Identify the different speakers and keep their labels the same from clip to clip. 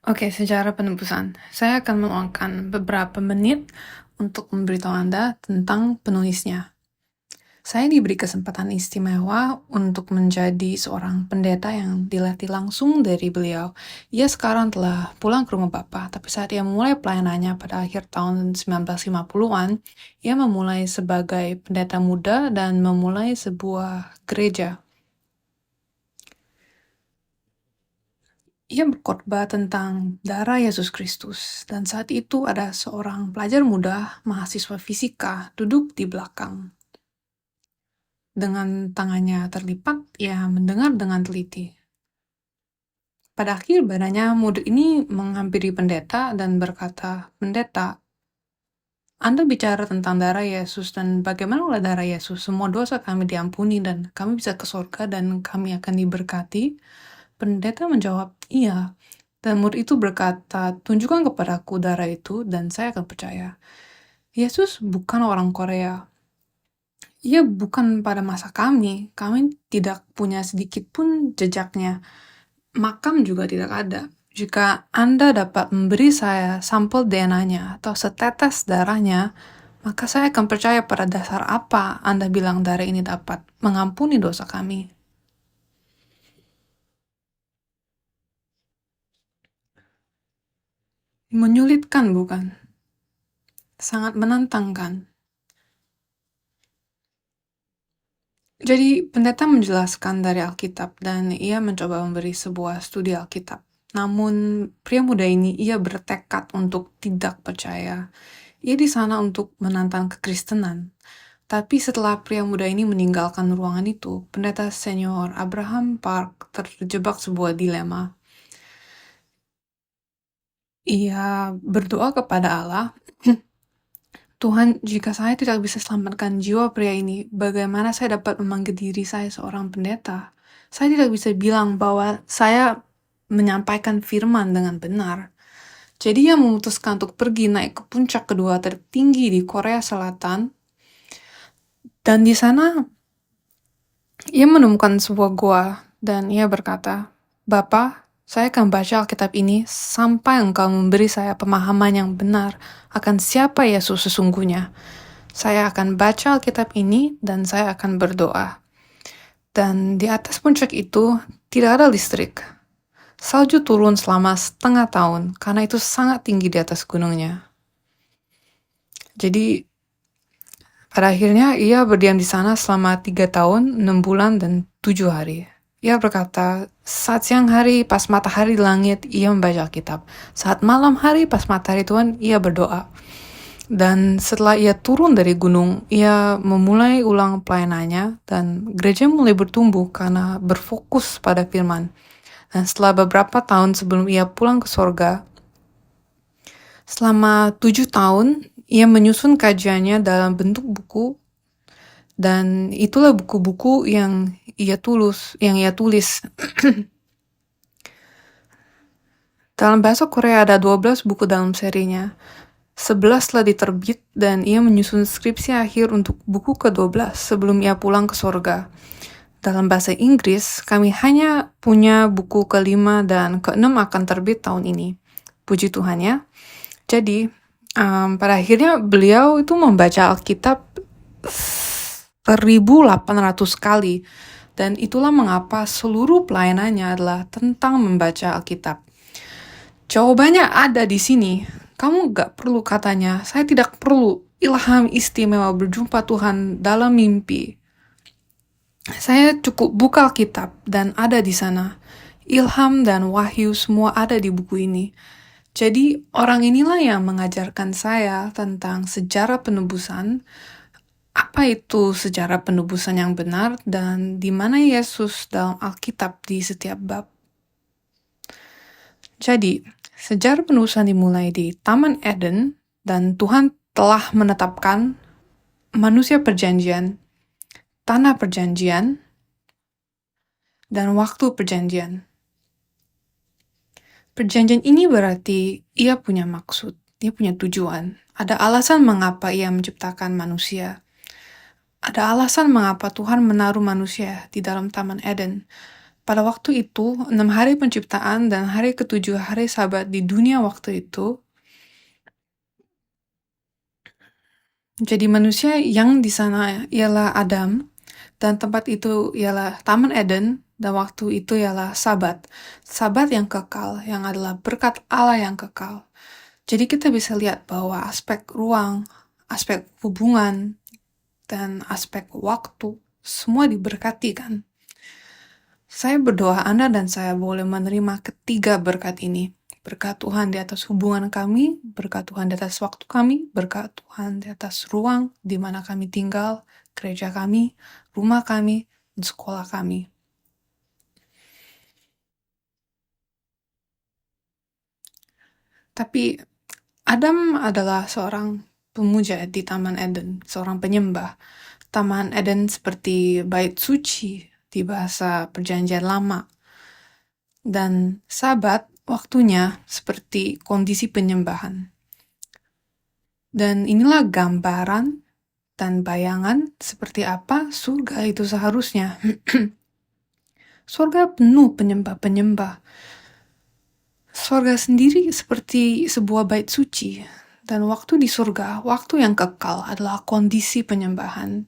Speaker 1: Oke, secara penebusan. Saya akan meluangkan beberapa menit untuk memberitahu Anda tentang penulisnya. Saya diberi kesempatan istimewa untuk menjadi seorang pendeta yang dilatih langsung dari beliau. Ia sekarang telah pulang ke rumah Bapa, tapi saat ia memulai pelayanannya pada akhir tahun 1950-an, ia memulai sebagai pendeta muda dan memulai sebuah gereja. Ia berkhotbah tentang darah Yesus Kristus, dan saat itu ada seorang pelajar muda, mahasiswa fisika, duduk di belakang. Dengan tangannya terlipat, ia mendengar dengan teliti. Pada akhir badannya, muda ini menghampiri pendeta dan berkata, "Pendeta, Anda bicara tentang darah Yesus dan bagaimana oleh darah Yesus semua dosa kami diampuni dan kami bisa ke surga dan kami akan diberkati?" Pendeta menjawab, "Iya." Dan murid itu berkata, "Tunjukkan kepadaku darah itu dan saya akan percaya." Yesus bukan orang Korea. Ia bukan pada masa kami. Kami tidak punya sedikit pun jejaknya. Makam juga tidak ada. Jika Anda dapat memberi saya sampel DNA-nya atau setetes darahnya, maka saya akan percaya pada dasar apa Anda bilang darah ini dapat mengampuni dosa kami. Menyulitkan, bukan? Sangat menantangkan. Jadi, pendeta menjelaskan dari Alkitab dan ia mencoba memberi sebuah studi Alkitab. Namun, pria muda ini ia bertekad untuk tidak percaya. Ia di sana untuk menantang kekristenan. Tapi setelah pria muda ini meninggalkan ruangan itu, pendeta senior Abraham Park terjebak sebuah dilema. Ia berdoa kepada Allah, "Tuhan, jika saya tidak bisa selamatkan jiwa pria ini, bagaimana saya dapat memanggil diri saya seorang pendeta? Saya tidak bisa bilang bahwa saya menyampaikan firman dengan benar." Jadi ia memutuskan untuk pergi naik ke puncak kedua tertinggi di Korea Selatan, dan di sana ia menemukan sebuah gua, dan ia berkata, "Bapa, saya akan baca Alkitab ini sampai engkau memberi saya pemahaman yang benar akan siapa Yesus sesungguhnya. Saya akan baca Alkitab ini dan saya akan berdoa." Dan di atas puncak itu tidak ada listrik. Salju turun selama setengah tahun karena itu sangat tinggi di atas gunungnya. Jadi pada akhirnya ia berdiam di sana selama 3 tahun, 6 bulan, dan 7 hari. Ia berkata, saat siang hari pas matahari di langit, ia membaca Alkitab. Saat malam hari pas matahari Tuhan, ia berdoa. Dan setelah ia turun dari gunung, ia memulai ulang pelayanannya dan gereja mulai bertumbuh karena berfokus pada firman. Dan setelah beberapa tahun sebelum ia pulang ke sorga, selama 7 tahun, ia menyusun kajiannya dalam bentuk buku, dan itulah buku-buku yang ia tulis. Dalam bahasa Korea ada 12 buku dalam serinya. 11 telah diterbit dan ia menyusun skripsi akhir untuk buku ke-12 sebelum ia pulang ke sorga. Dalam bahasa Inggris, kami hanya punya buku ke-5 dan ke-6 akan terbit tahun ini. Puji Tuhan ya. Jadi, pada akhirnya beliau itu membaca Alkitab 1.800 kali. Dan itulah mengapa seluruh pelayanannya adalah tentang membaca Alkitab. Jawabannya ada di sini. Kamu gak perlu katanya, saya tidak perlu ilham istimewa berjumpa Tuhan dalam mimpi. Saya cukup buka Alkitab dan ada di sana. Ilham dan wahyu semua ada di buku ini. Jadi orang inilah yang mengajarkan saya tentang sejarah penebusan, apa itu sejarah penebusan yang benar, dan di mana Yesus dalam Alkitab di setiap bab. Jadi, sejarah penebusan dimulai di Taman Eden, dan Tuhan telah menetapkan manusia perjanjian, tanah perjanjian, dan waktu perjanjian. Perjanjian ini berarti ia punya maksud, ia punya tujuan. Ada alasan mengapa ia menciptakan manusia. Ada alasan mengapa Tuhan menaruh manusia di dalam Taman Eden. Pada waktu itu, 6 hari penciptaan dan hari ketujuh hari Sabat di dunia waktu itu. Jadi manusia yang di sana ialah Adam, dan tempat itu ialah Taman Eden, dan waktu itu ialah Sabat. Sabat yang kekal, yang adalah berkat Allah yang kekal. Jadi kita bisa lihat bahwa aspek ruang, aspek hubungan, dan aspek waktu, semua diberkati kan. Saya berdoa Anda dan saya boleh menerima ketiga berkat ini. Berkat Tuhan di atas hubungan kami, berkat Tuhan di atas waktu kami, berkat Tuhan di atas ruang di mana kami tinggal, gereja kami, rumah kami, dan sekolah kami. Tapi Adam adalah seorang pemuja di Taman Eden, seorang penyembah. Taman Eden seperti bait suci di bahasa Perjanjian Lama. Dan Sabat waktunya seperti kondisi penyembahan. Dan inilah gambaran dan bayangan seperti apa surga itu seharusnya. Surga penuh penyembah-penyembah. Surga sendiri seperti sebuah bait suci. Dan waktu di surga, waktu yang kekal adalah kondisi penyembahan.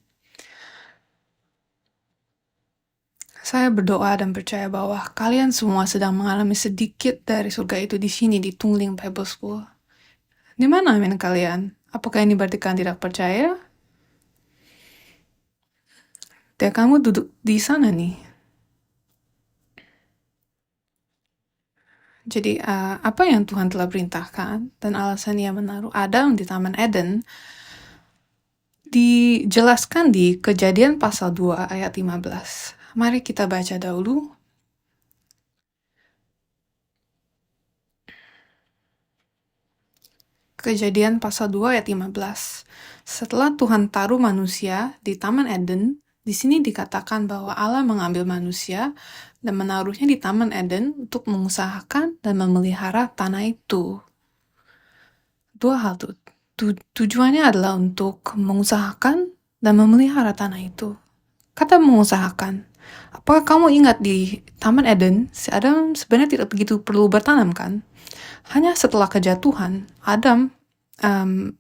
Speaker 1: Saya berdoa dan percaya bahwa kalian semua sedang mengalami sedikit dari surga itu di sini di Tungling Bible School. Di mana amin kalian? Apakah ini berarti kalian tidak percaya? Ya kamu duduk di sana nih. Jadi apa yang Tuhan telah perintahkan dan alasan Ia menaruh Adam di Taman Eden dijelaskan di Kejadian pasal 2 ayat 15. Mari kita baca dahulu. Kejadian pasal 2 ayat 15. Setelah Tuhan taruh manusia di Taman Eden, di sini dikatakan bahwa Allah mengambil manusia dan menaruhnya di Taman Eden untuk mengusahakan dan memelihara tanah itu. Dua hal tuh. Tujuannya adalah untuk mengusahakan dan memelihara tanah itu. Kata mengusahakan. Apakah kamu ingat di Taman Eden, si Adam sebenarnya tidak begitu perlu bertanam kan? Hanya setelah kejatuhan, Adam,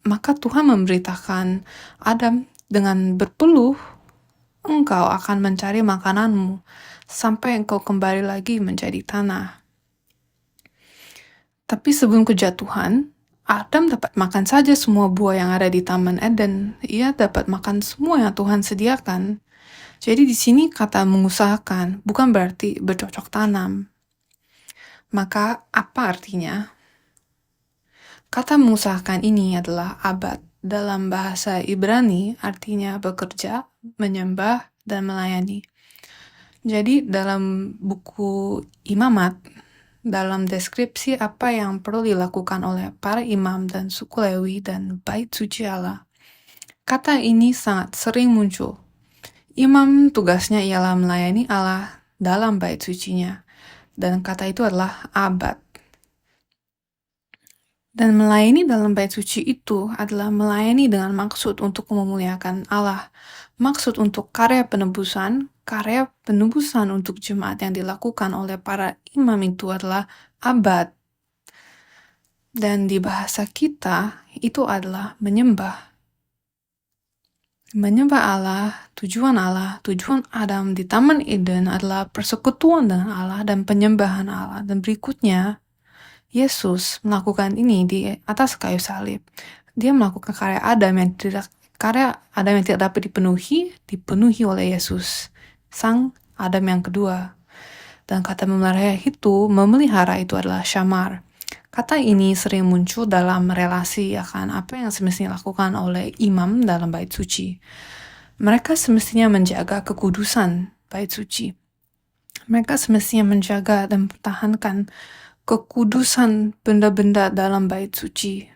Speaker 1: maka Tuhan memberitakan Adam dengan berpeluh, engkau akan mencari makananmu sampai engkau kembali lagi menjadi tanah. Tapi sebelum kejatuhan, Adam dapat makan saja semua buah yang ada di Taman Eden. Ia dapat makan semua yang Tuhan sediakan. Jadi di sini kata mengusahakan bukan berarti bercocok tanam. Maka apa artinya? Kata mengusahakan ini adalah abad. Dalam bahasa Ibrani artinya bekerja, menyembah, dan melayani. Jadi dalam buku Imamat, dalam deskripsi apa yang perlu dilakukan oleh para imam dan suku Lewi dan bait suci Allah, kata ini sangat sering muncul. Imam tugasnya ialah melayani Allah dalam bait sucinya, dan kata itu adalah abad. Dan melayani dalam bait suci itu adalah melayani dengan maksud untuk memuliakan Allah. Maksud untuk karya penebusan untuk jemaat yang dilakukan oleh para imam itu adalah abad. Dan di bahasa kita, itu adalah menyembah. Menyembah Allah, tujuan Adam di Taman Eden adalah persekutuan dengan Allah dan penyembahan Allah. Dan berikutnya, Yesus melakukan ini di atas kayu salib. Dia melakukan karya Adam yang tidak dapat dipenuhi oleh Yesus, sang Adam yang kedua. Dan kata memelihara itu adalah syamar. Kata ini sering muncul dalam relasi akan apa yang semestinya dilakukan oleh imam dalam bait suci. Mereka semestinya menjaga kekudusan bait suci. Mereka semestinya menjaga dan mempertahankan kekudusan benda-benda dalam bait suci.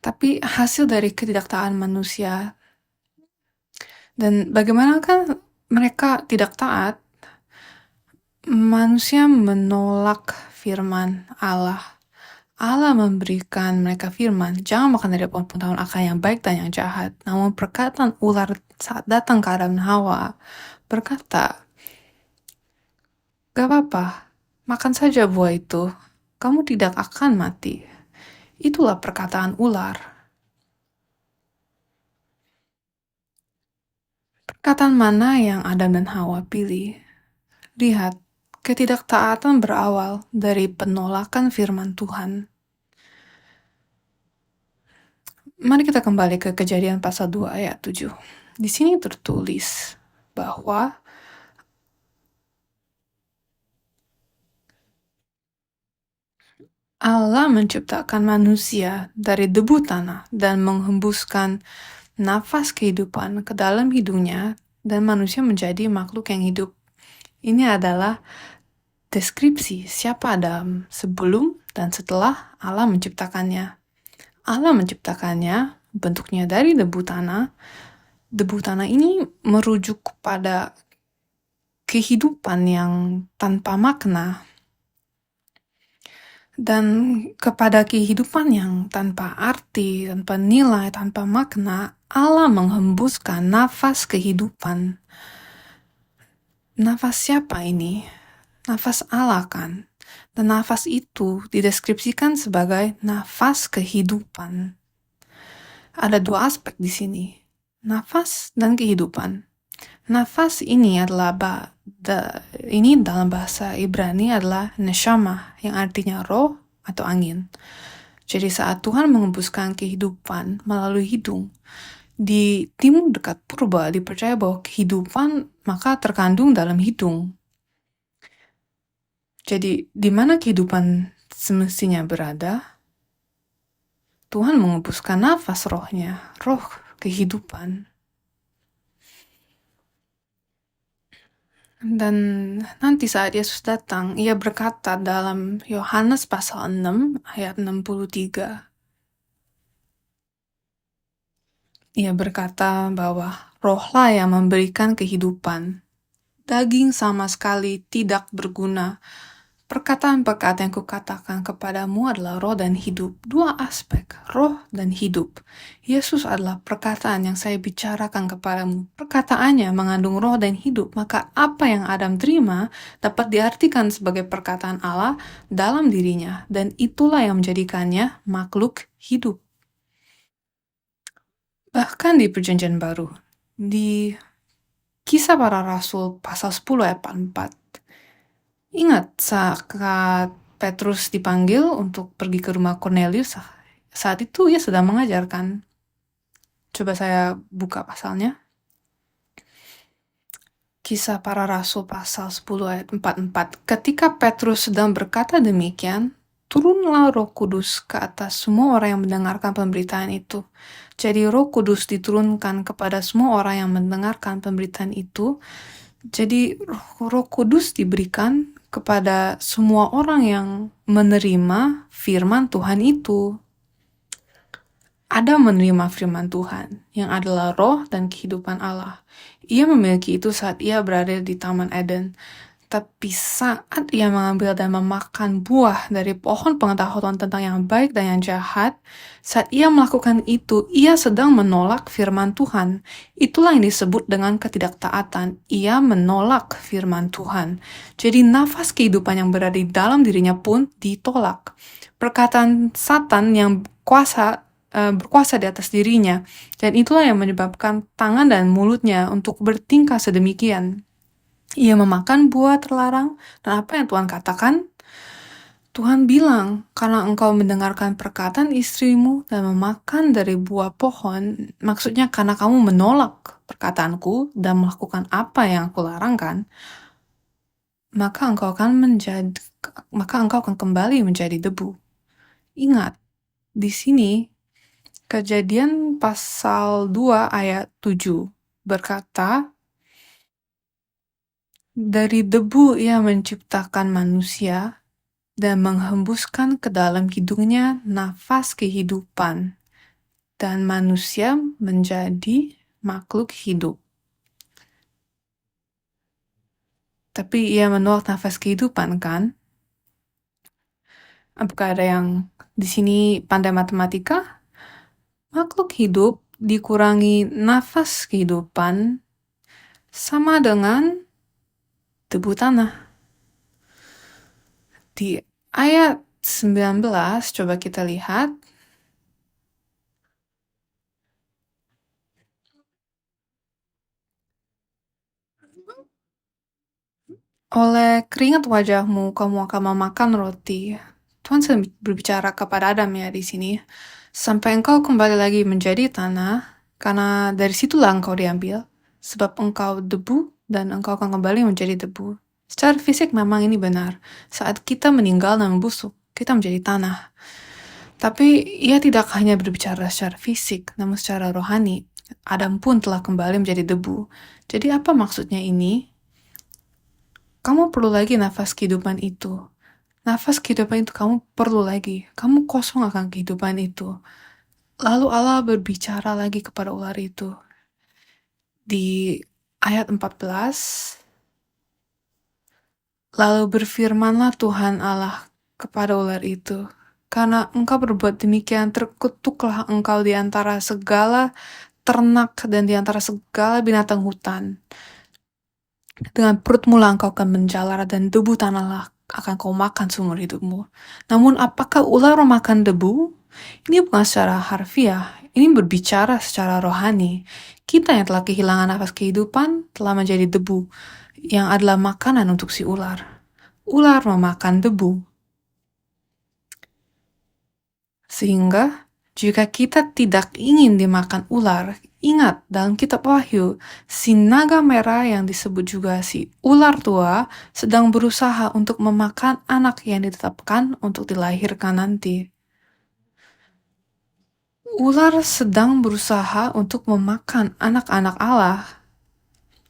Speaker 1: Tapi hasil dari ketidaktaatan manusia, dan bagaimana kan mereka tidak taat, manusia menolak firman Allah. Allah memberikan mereka firman, jangan makan dari pohon pengetahuan akan yang baik dan yang jahat. Namun perkataan ular saat datang ke Adam dan Hawa berkata, "Gak apa-apa, makan saja buah itu, kamu tidak akan mati." Itulah perkataan ular. Perkataan mana yang Adam dan Hawa pilih? Lihat, ketidaktaatan berawal dari penolakan firman Tuhan. Mari kita kembali ke Kejadian pasal 2 ayat 7. Di sini tertulis bahwa Allah menciptakan manusia dari debu tanah dan menghembuskan nafas kehidupan ke dalam hidungnya, dan manusia menjadi makhluk yang hidup. Ini adalah deskripsi siapa Adam sebelum dan setelah Allah menciptakannya. Allah menciptakannya bentuknya dari debu tanah. Debu tanah ini merujuk kepada kehidupan yang tanpa makna, dan kepada kehidupan yang tanpa arti, tanpa nilai, tanpa makna. Allah menghembuskan nafas kehidupan. Nafas siapa ini? Nafas Allah kan? Dan nafas itu dideskripsikan sebagai nafas kehidupan. Ada dua aspek di sini, nafas dan kehidupan. Nafas ini adalah ini dalam bahasa Ibrani adalah neshama, yang artinya roh atau angin. Jadi saat Tuhan menghembuskan kehidupan melalui hidung, di timur dekat purba dipercaya bahwa kehidupan maka terkandung dalam hidung. Jadi di mana kehidupan semestinya berada? Tuhan menghembuskan nafas rohnya, roh kehidupan. Dan nanti saat Yesus datang, ia berkata dalam Yohanes pasal 6 ayat 63. Ia berkata bahwa rohlah yang memberikan kehidupan. Daging sama sekali tidak berguna. Perkataan-perkataan yang kukatakan kepadamu adalah roh dan hidup. Dua aspek, roh dan hidup. Yesus adalah perkataan yang saya bicarakan kepadamu. Perkataannya mengandung roh dan hidup, maka apa yang Adam terima dapat diartikan sebagai perkataan Allah dalam dirinya, dan itulah yang menjadikannya makhluk hidup. Bahkan di Perjanjian Baru, di Kisah Para Rasul pasal 10 ayat 4. Ingat saat Petrus dipanggil untuk pergi ke rumah Cornelius, saat itu ia sedang mengajarkan. Coba saya buka pasalnya. Kisah Para Rasul pasal 10 ayat 44. Ketika Petrus sedang berkata demikian, turunlah Roh Kudus ke atas semua orang yang mendengarkan pemberitaan itu. Jadi Roh Kudus diturunkan kepada semua orang yang mendengarkan pemberitaan itu. Jadi Roh Kudus diberikan kepada semua orang yang menerima firman Tuhan itu. Adam menerima firman Tuhan, yang adalah roh dan kehidupan Allah. Ia memiliki itu saat ia berada di Taman Eden. Tapi saat ia mengambil dan memakan buah dari pohon pengetahuan tentang yang baik dan yang jahat, saat ia melakukan itu, ia sedang menolak firman Tuhan. Itulah yang disebut dengan ketidaktaatan. Ia menolak firman Tuhan. Jadi nafas kehidupan yang berada di dalam dirinya pun ditolak. Perkataan Satan yang berkuasa di atas dirinya, dan itulah yang menyebabkan tangan dan mulutnya untuk bertingkah sedemikian. Ia memakan buah terlarang, dan apa yang Tuhan katakan? Tuhan bilang, karena engkau mendengarkan perkataan istrimu dan memakan dari buah pohon, maksudnya karena kamu menolak perkataanku dan melakukan apa yang aku larangkan, maka engkau akan kembali menjadi debu. Ingat, di sini Kejadian pasal 2 ayat 7 berkata, dari debu ia menciptakan manusia dan menghembuskan ke dalam hidungnya nafas kehidupan, dan manusia menjadi makhluk hidup. Tapi ia menolak nafas kehidupan, kan? Apakah ada yang di sini pandai matematika? Makhluk hidup dikurangi nafas kehidupan sama dengan debu tanah. Di ayat 19, coba kita lihat. Oleh keringat wajahmu, kamu akan memakan roti. Tuhan sedang berbicara kepada Adam ya di sini. Sampai engkau kembali lagi menjadi tanah, karena dari situlah engkau diambil. Sebab engkau debu, dan engkau akan kembali menjadi debu. Secara fisik memang ini benar. Saat kita meninggal dan membusuk, kita menjadi tanah. Tapi ia tidak hanya berbicara secara fisik, namun secara rohani. Adam pun telah kembali menjadi debu. Jadi apa maksudnya ini? Kamu perlu lagi nafas kehidupan itu. Nafas kehidupan itu kamu perlu lagi. Kamu kosong akan kehidupan itu. Lalu Allah berbicara lagi kepada ular itu. Di ayat 14, lalu berfirmanlah Tuhan Allah kepada ular itu, karena engkau berbuat demikian, terkutuklah engkau di antara segala ternak dan di antara segala binatang hutan. Dengan perut mula engkau akan menjalar, dan debu tanahlah akan kau makan seumur hidupmu. Namun apakah ular memakan debu? Ini bukan secara harfiah, ini berbicara secara rohani. Kita yang telah kehilangan nafas kehidupan telah menjadi debu, yang adalah makanan untuk si ular. Ular memakan debu. Sehingga, jika kita tidak ingin dimakan ular, ingat dalam kitab Wahyu, si naga merah yang disebut juga si ular tua sedang berusaha untuk memakan anak yang ditetapkan untuk dilahirkan nanti. Ular sedang berusaha untuk memakan anak-anak Allah.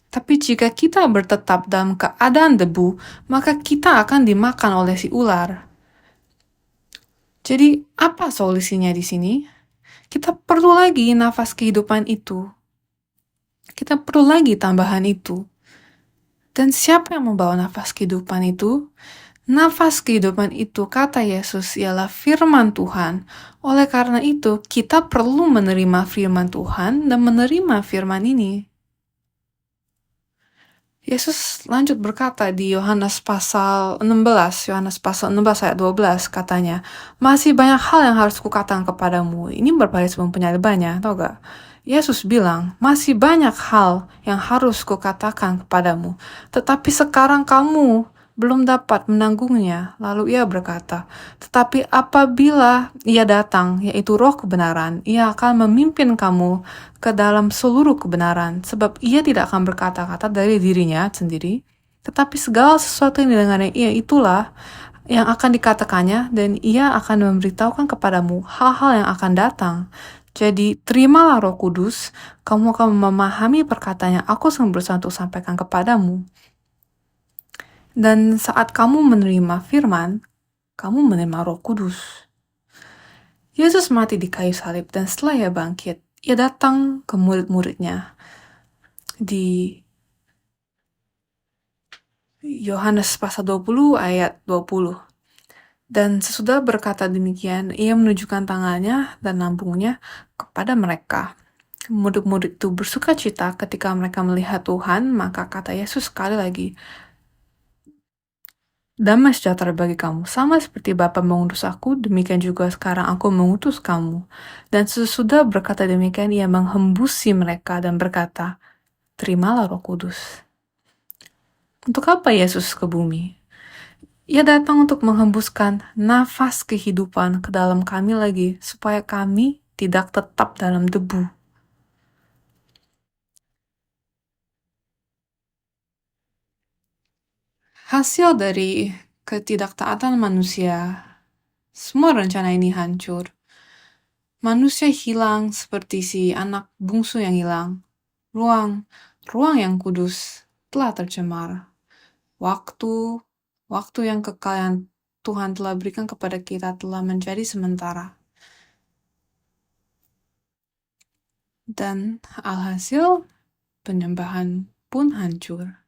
Speaker 1: Tapi jika kita bertetap dalam keadaan debu, maka kita akan dimakan oleh si ular. Jadi, apa solusinya di sini? Kita perlu lagi nafas kehidupan itu. Kita perlu lagi tambahan itu. Dan siapa yang membawa nafas kehidupan itu? Nafas kehidupan itu, kata Yesus, ialah firman Tuhan. Oleh karena itu, kita perlu menerima firman Tuhan dan menerima firman ini. Yesus lanjut berkata di Yohanes pasal 16, Yohanes pasal 16 ayat 12 katanya, masih banyak hal yang harus kukatakan kepadamu. Ini berpaling sebelum penyalibannya, tau gak? Yesus bilang, masih banyak hal yang harus kukatakan kepadamu, tetapi sekarang kamu belum dapat menanggungnya. Lalu ia berkata, tetapi apabila ia datang, yaitu roh kebenaran, ia akan memimpin kamu ke dalam seluruh kebenaran, sebab ia tidak akan berkata-kata dari dirinya sendiri, tetapi segala sesuatu yang didengarnya ia itulah yang akan dikatakannya, dan ia akan memberitahukan kepadamu hal-hal yang akan datang. Jadi, terimalah Roh Kudus, kamu akan memahami perkataan yang aku sedang berusaha untuk sampaikan kepadamu. Dan saat kamu menerima firman, kamu menerima Roh Kudus. Yesus mati di kayu salib, dan setelah ia bangkit, ia datang ke murid-muridnya di Yohanes pasal 20 ayat 20. Dan sesudah berkata demikian, ia menunjukkan tangannya dan lambungnya kepada mereka. Murid-murid itu bersuka cita ketika mereka melihat Tuhan, maka kata Yesus sekali lagi, damai sejahtera bagi kamu, sama seperti Bapa mengutus aku, demikian juga sekarang aku mengutus kamu. Dan sesudah berkata demikian, ia menghembusi mereka dan berkata, terimalah Roh Kudus. Untuk apa Yesus ke bumi? Ia datang untuk menghembuskan nafas kehidupan ke dalam kami lagi, supaya kami tidak tetap dalam debu. Hasil dari ketidaktaatan manusia, semua rencana ini hancur. Manusia hilang seperti si anak bungsu yang hilang. Ruang yang kudus telah tercemar. Waktu yang kekal yang Tuhan telah berikan kepada kita telah menjadi sementara. Dan alhasil, penyembahan pun hancur.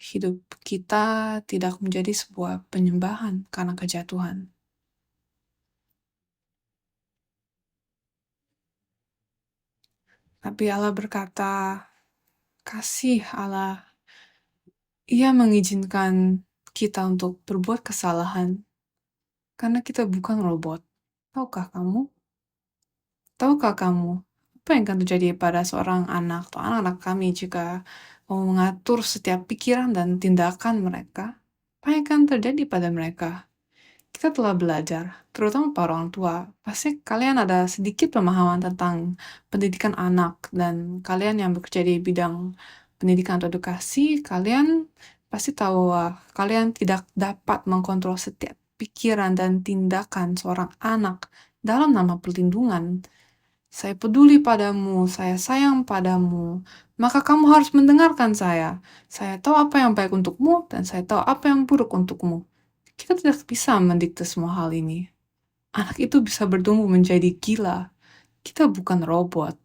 Speaker 1: Hidup kita tidak menjadi sebuah penyembahan karena kejatuhan. Tapi Allah berkata, kasih Allah, Ia mengizinkan kita untuk berbuat kesalahan karena kita bukan robot. Tahukah kamu? Tahukah kamu apa yang akan terjadi pada seorang anak atau anak-anak kami jika mau mengatur setiap pikiran dan tindakan mereka? Apa yang akan terjadi pada mereka? Kita telah belajar, terutama para orang tua, pasti kalian ada sedikit pemahaman tentang pendidikan anak, dan kalian yang bekerja di bidang pendidikan atau edukasi, kalian pasti tahu bahwa kalian tidak dapat mengkontrol setiap pikiran dan tindakan seorang anak dalam nama perlindungan. Saya peduli padamu, saya sayang padamu, maka kamu harus mendengarkan saya. Saya tahu apa yang baik untukmu, dan saya tahu apa yang buruk untukmu. Kita tidak bisa mendikte semua hal ini. Anak itu bisa bertumbuh menjadi gila. Kita bukan robot.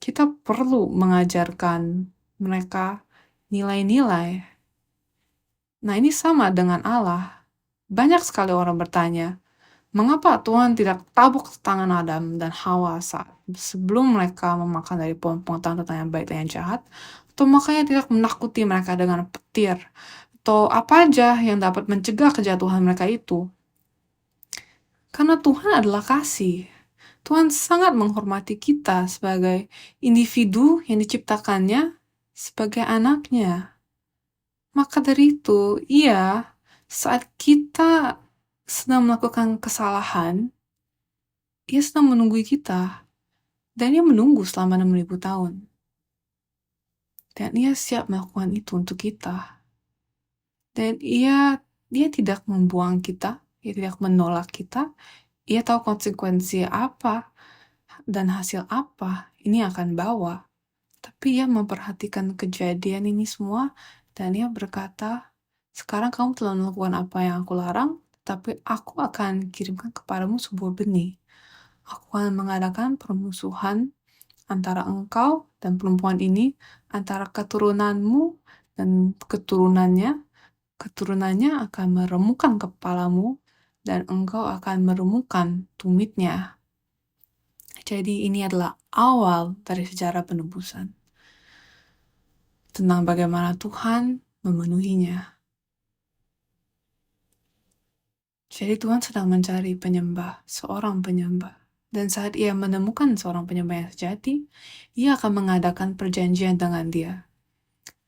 Speaker 1: Kita perlu mengajarkan mereka nilai-nilai. Nah, ini sama dengan Allah. Banyak sekali orang bertanya, mengapa Tuhan tidak tabuk tangan Adam dan Hawa saat sebelum mereka memakan dari pohon pengetahuan tentang yang baik dan yang jahat? Atau makanya tidak menakuti mereka dengan petir? Atau apa aja yang dapat mencegah kejatuhan mereka itu? Karena Tuhan adalah kasih. Tuhan sangat menghormati kita sebagai individu yang diciptakannya sebagai anaknya. Maka dari itu, saat kita sedang melakukan kesalahan, ia sedang menunggu kita. Dan ia menunggu selama 6.000 tahun. Dan ia siap melakukan itu untuk kita. Dan dia tidak membuang kita, ia tidak menolak kita, ia tahu konsekuensi apa dan hasil apa ini akan bawa. Tapi ia memperhatikan kejadian ini semua, dan ia berkata, sekarang kamu telah melakukan apa yang aku larang, tapi aku akan kirimkan kepadamu sebuah benih. Aku akan mengadakan permusuhan antara engkau dan perempuan ini, antara keturunanmu dan keturunannya. Keturunannya akan meremukkan kepalamu, dan engkau akan meremukkan tumitnya. Jadi ini adalah awal dari sejarah penebusan. Tentang bagaimana Tuhan memenuhinya. Jadi Tuhan sedang mencari penyembah, seorang penyembah. Dan saat ia menemukan seorang penyembah yang sejati, ia akan mengadakan perjanjian dengan dia.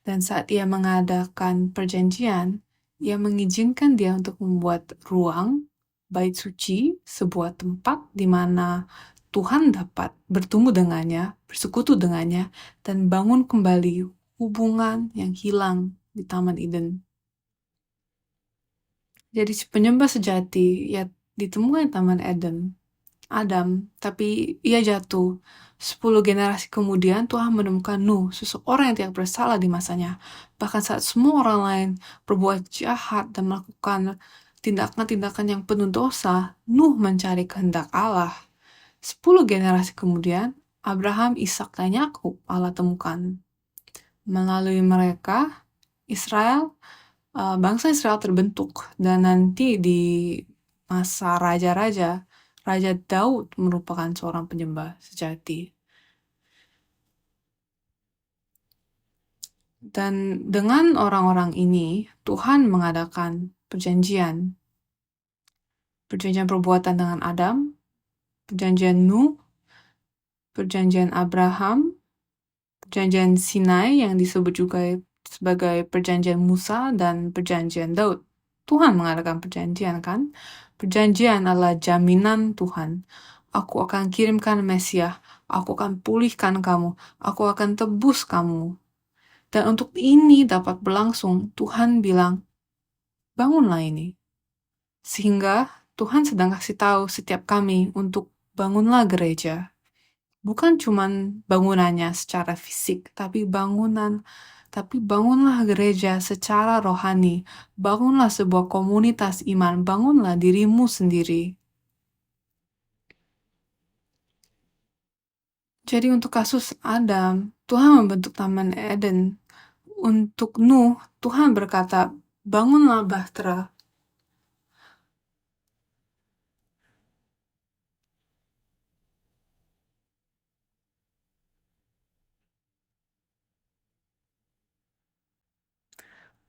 Speaker 1: Dan saat ia mengadakan perjanjian, ia mengizinkan dia untuk membuat ruang, bait suci, sebuah tempat di mana Tuhan dapat bertemu dengannya, bersekutu dengannya, dan bangun kembali hubungan yang hilang di Taman Eden. Jadi si penyembah sejati ya ditemukan di Taman Eden, Adam, tapi ia jatuh. 10 generasi kemudian Tuhan menemukan Nuh, seseorang yang tidak bersalah di masanya. Bahkan saat semua orang lain berbuat jahat dan melakukan tindakan-tindakan yang penuh dosa, Nuh mencari kehendak Allah. 10 generasi kemudian, Abraham, Ishak, dan Yakub Allah temukan. Melalui mereka, bangsa Israel terbentuk, dan nanti di masa raja-raja, Raja Daud merupakan seorang penyembah sejati. Dan dengan orang-orang ini, Tuhan mengadakan perjanjian. Perjanjian perbuatan dengan Adam, perjanjian Nuh, perjanjian Abraham, perjanjian Sinai yang disebut juga sebagai perjanjian Musa, dan perjanjian Daud. Tuhan mengadakan perjanjian, kan? Perjanjian adalah jaminan Tuhan. Aku akan kirimkan Mesias, aku akan pulihkan kamu, aku akan tebus kamu. Dan untuk ini dapat berlangsung, Tuhan bilang, bangunlah ini. Sehingga Tuhan sedang kasih tahu setiap kami untuk bangunlah gereja. Bukan cuman bangunannya secara fisik, tapi bangunlah gereja secara rohani. Bangunlah sebuah komunitas iman, bangunlah dirimu sendiri. Jadi untuk kasus Adam, Tuhan membentuk Taman Eden. Untuk Nuh, Tuhan berkata, bangunlah bahtera.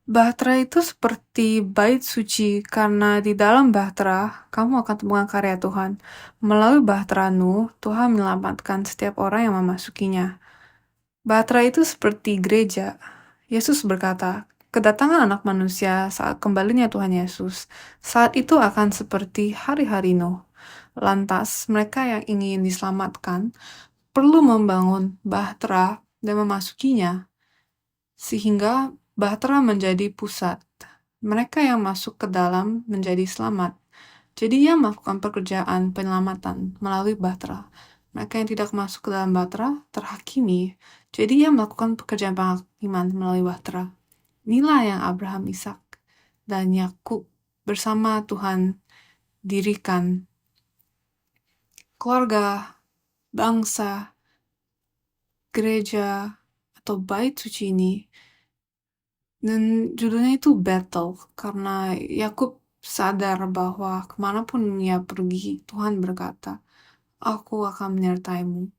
Speaker 1: Bahtera itu seperti bait suci, karena di dalam bahtera kamu akan temukan karya Tuhan. Melalui bahtera Nuh, Tuhan menyelamatkan setiap orang yang memasukinya. Bahtera itu seperti gereja. Yesus berkata, kedatangan anak manusia saat kembalinya Tuhan Yesus, saat itu akan seperti hari-hari Nuh. Lantas, mereka yang ingin diselamatkan perlu membangun bahtera dan memasukinya, sehingga bahtera menjadi pusat. Mereka yang masuk ke dalam menjadi selamat. Jadi ia melakukan pekerjaan penyelamatan melalui bahtera. Mereka yang tidak masuk ke dalam bahtera terhakimi. Jadi ia melakukan pekerjaan penghakiman melalui bahtera. Inilah yang Abraham, Ishak, dan Yakub bersama Tuhan dirikan. Keluarga, bangsa, gereja, atau bait suci ini. Dan judulnya itu battle, karena Yakub sadar bahwa kemanapun ia pergi, Tuhan berkata, aku akan menyertaimu.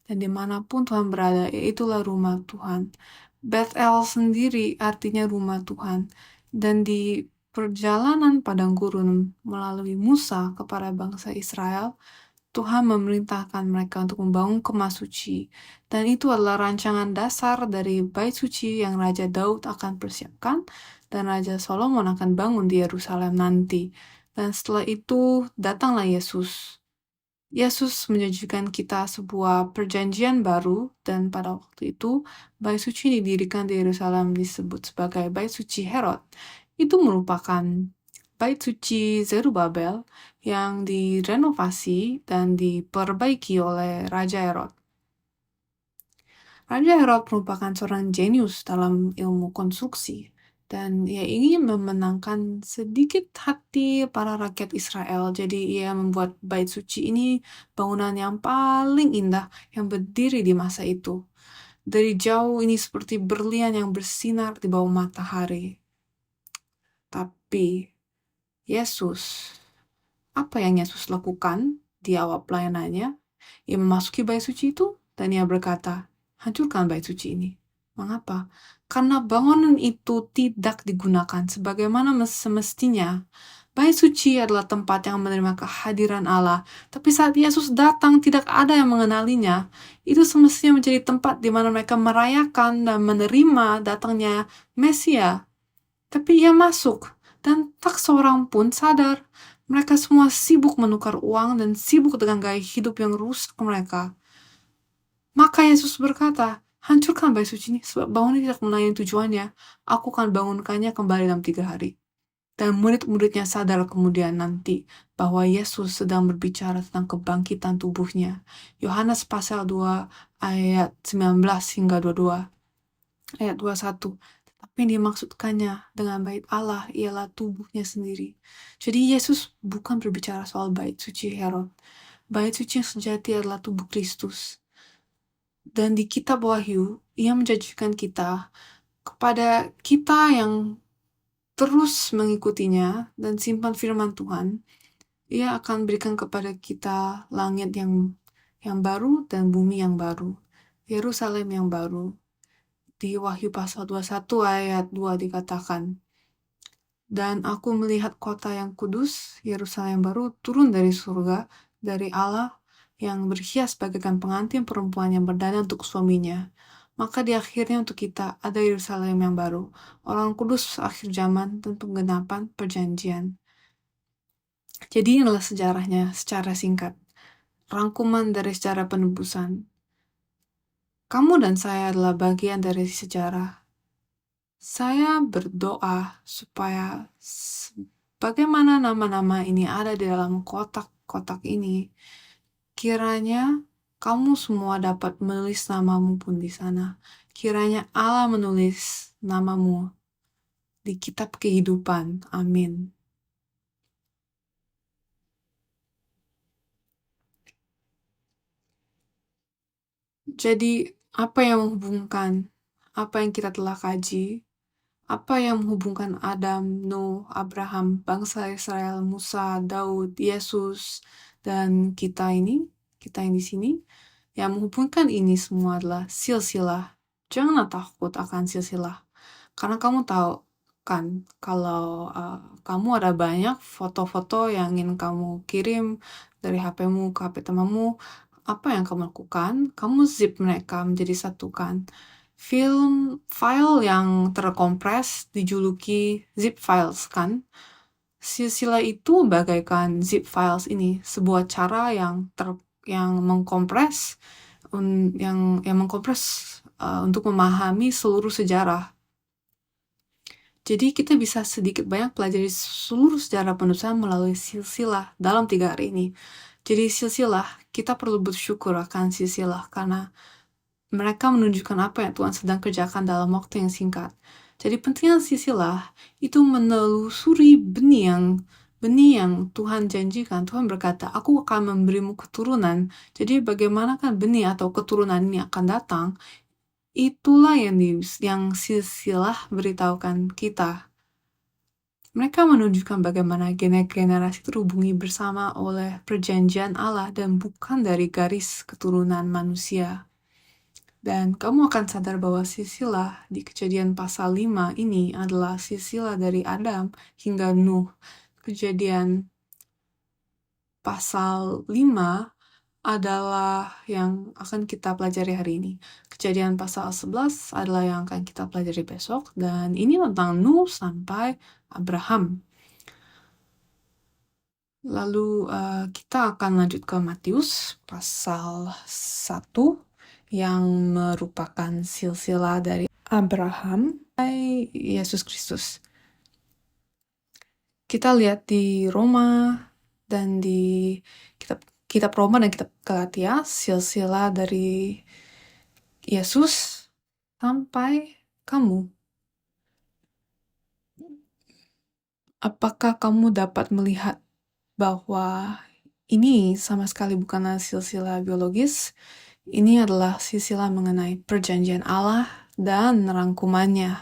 Speaker 1: Dan dimanapun Tuhan berada, itulah rumah Tuhan. Bethel sendiri artinya rumah Tuhan. Dan di perjalanan padang gurun melalui Musa kepada bangsa Israel, Tuhan memerintahkan mereka untuk membangun kemah suci. Dan itu adalah rancangan dasar dari bait suci yang Raja Daud akan persiapkan dan Raja Solomon akan bangun di Yerusalem nanti. Dan setelah itu datanglah Yesus. Yesus menjanjikan kita sebuah perjanjian baru, dan pada waktu itu bait suci didirikan di Yerusalem disebut sebagai bait suci Herod. Itu merupakan bait suci Zerubabel yang direnovasi dan diperbaiki oleh Raja Herod. Raja Herod merupakan seorang jenius dalam ilmu konstruksi, dan ia ingin memenangkan sedikit hati para rakyat Israel. Jadi ia membuat bait suci ini bangunan yang paling indah yang berdiri di masa itu. Dari jauh ini seperti berlian yang bersinar di bawah matahari. Tapi Yesus, apa yang Yesus lakukan di awal pelayanannya? Ia memasuki bait suci itu dan ia berkata, hancurkan bait suci ini. Mengapa? Karena bangunan itu tidak digunakan sebagaimana semestinya. Bait suci adalah tempat yang menerima kehadiran Allah, tapi saat Yesus datang tidak ada yang mengenalinya. Itu semestinya menjadi tempat di mana mereka merayakan dan menerima datangnya Mesia. Tapi ia masuk, dan tak seorang pun sadar. Mereka semua sibuk menukar uang dan sibuk dengan gaya hidup yang rusak mereka. Maka Yesus berkata, hancurkan bait suci ini, sebab bangunan tidak melayani tujuannya. Aku akan bangunkannya kembali dalam 3 hari. Dan murid-muridnya sadar kemudian nanti bahwa Yesus sedang berbicara tentang kebangkitan tubuhnya. Yohanes pasal 2 ayat 19 hingga 22. Ayat 21. Tapi yang dimaksudkannya dengan bait Allah ialah tubuhnya sendiri. Jadi Yesus bukan berbicara soal bait suci Herod. Bait suci yang sejati adalah tubuh Kristus. Dan di kitab Wahyu, ia menjanjikan kita kepada kita yang terus mengikutinya dan simpan firman Tuhan, ia akan berikan kepada kita langit yang baru dan bumi yang baru, Yerusalem yang baru. Di Wahyu pasal 21 ayat 2 dikatakan, dan aku melihat kota yang kudus, Yerusalem yang baru, turun dari surga, dari Allah, yang berhias bagaikan pengantin perempuan yang berdandan untuk suaminya. Maka di akhirnya untuk kita ada Yerusalem yang baru, orang kudus akhir zaman dan penggenapan perjanjian. Jadi inilah sejarahnya secara singkat. Rangkuman dari sejarah penebusan. Kamu dan saya adalah bagian dari sejarah. Saya berdoa supaya bagaimana nama-nama ini ada di dalam kotak-kotak ini, kiranya kamu semua dapat menulis namamu pun di sana. Kiranya Allah menulis namamu di kitab kehidupan. Amin. Jadi, apa yang menghubungkan apa yang kita telah kaji? Apa yang menghubungkan Adam, Nuh, Abraham, bangsa Israel, Musa, Daud, Yesus, dan kita yang di sini? Yang menghubungkan ini semua adalah silsilah. Janganlah takut akan silsilah. Karena kamu tahu, kan kalau kamu ada banyak foto-foto yang ingin kamu kirim dari HP-mu ke HP temanmu, apa yang kamu lakukan? Kamu zip mereka menjadi satu kan. File yang terkompres dijuluki zip files kan. Silsilah itu bagaikan zip files ini, sebuah cara yang mengkompres untuk memahami seluruh sejarah. Jadi kita bisa sedikit banyak pelajari seluruh sejarah penulisan melalui silsilah dalam 3 hari ini. Jadi silsilah, kita perlu bersyukur akan silsilah karena mereka menunjukkan apa yang Tuhan sedang kerjakan dalam waktu yang singkat. Jadi pentingnya silsilah itu menelusuri benih yang Tuhan janjikan. Tuhan berkata, aku akan memberimu keturunan. Jadi bagaimanakah benih atau keturunan ini akan datang? Itulah yang silsilah beritahukan kita. Mereka menunjukkan bagaimana generasi terhubungi bersama oleh perjanjian Allah dan bukan dari garis keturunan manusia. Dan kamu akan sadar bahwa silsilah di Kejadian pasal 5 ini adalah silsilah dari Adam hingga Nuh. Kejadian pasal 5 adalah yang akan kita pelajari hari ini. Kejadian pasal 11 adalah yang akan kita pelajari besok, dan ini tentang Nuh sampai Abraham. Lalu kita akan lanjut ke Matius pasal 1 yang merupakan silsilah dari Abraham sampai Yesus Kristus. Kita lihat di Roma dan di kitab Roma dan kitab Galatia, silsilah dari Yesus sampai kamu. Apakah kamu dapat melihat bahwa ini sama sekali bukanlah silsilah biologis? Ini adalah silsilah mengenai perjanjian Allah dan rangkumannya.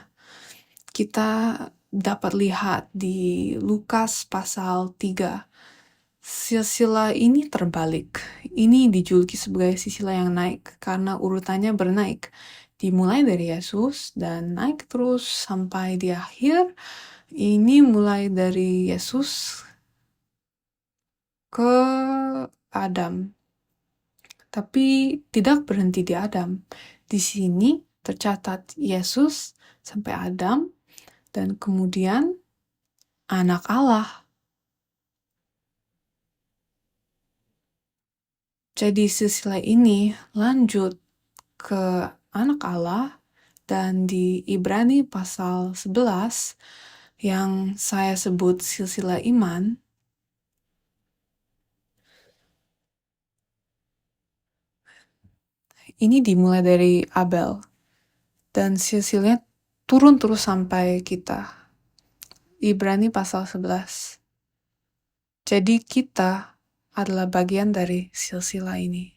Speaker 1: Kita dapat lihat di Lukas pasal 3. Silsilah ini terbalik. Ini dijuluki sebagai silsilah yang naik karena urutannya bernaik. Dimulai dari Yesus dan naik terus sampai di akhir. Ini mulai dari Yesus ke Adam. Tapi tidak berhenti di Adam. Di sini tercatat Yesus sampai Adam dan kemudian anak Allah. Jadi silsilah ini lanjut ke anak Allah, dan di Ibrani pasal 11 yang saya sebut silsilah iman, ini dimulai dari Abel dan silsilahnya turun terus sampai kita. Ibrani pasal 11. Jadi kita adalah bagian dari silsilah ini.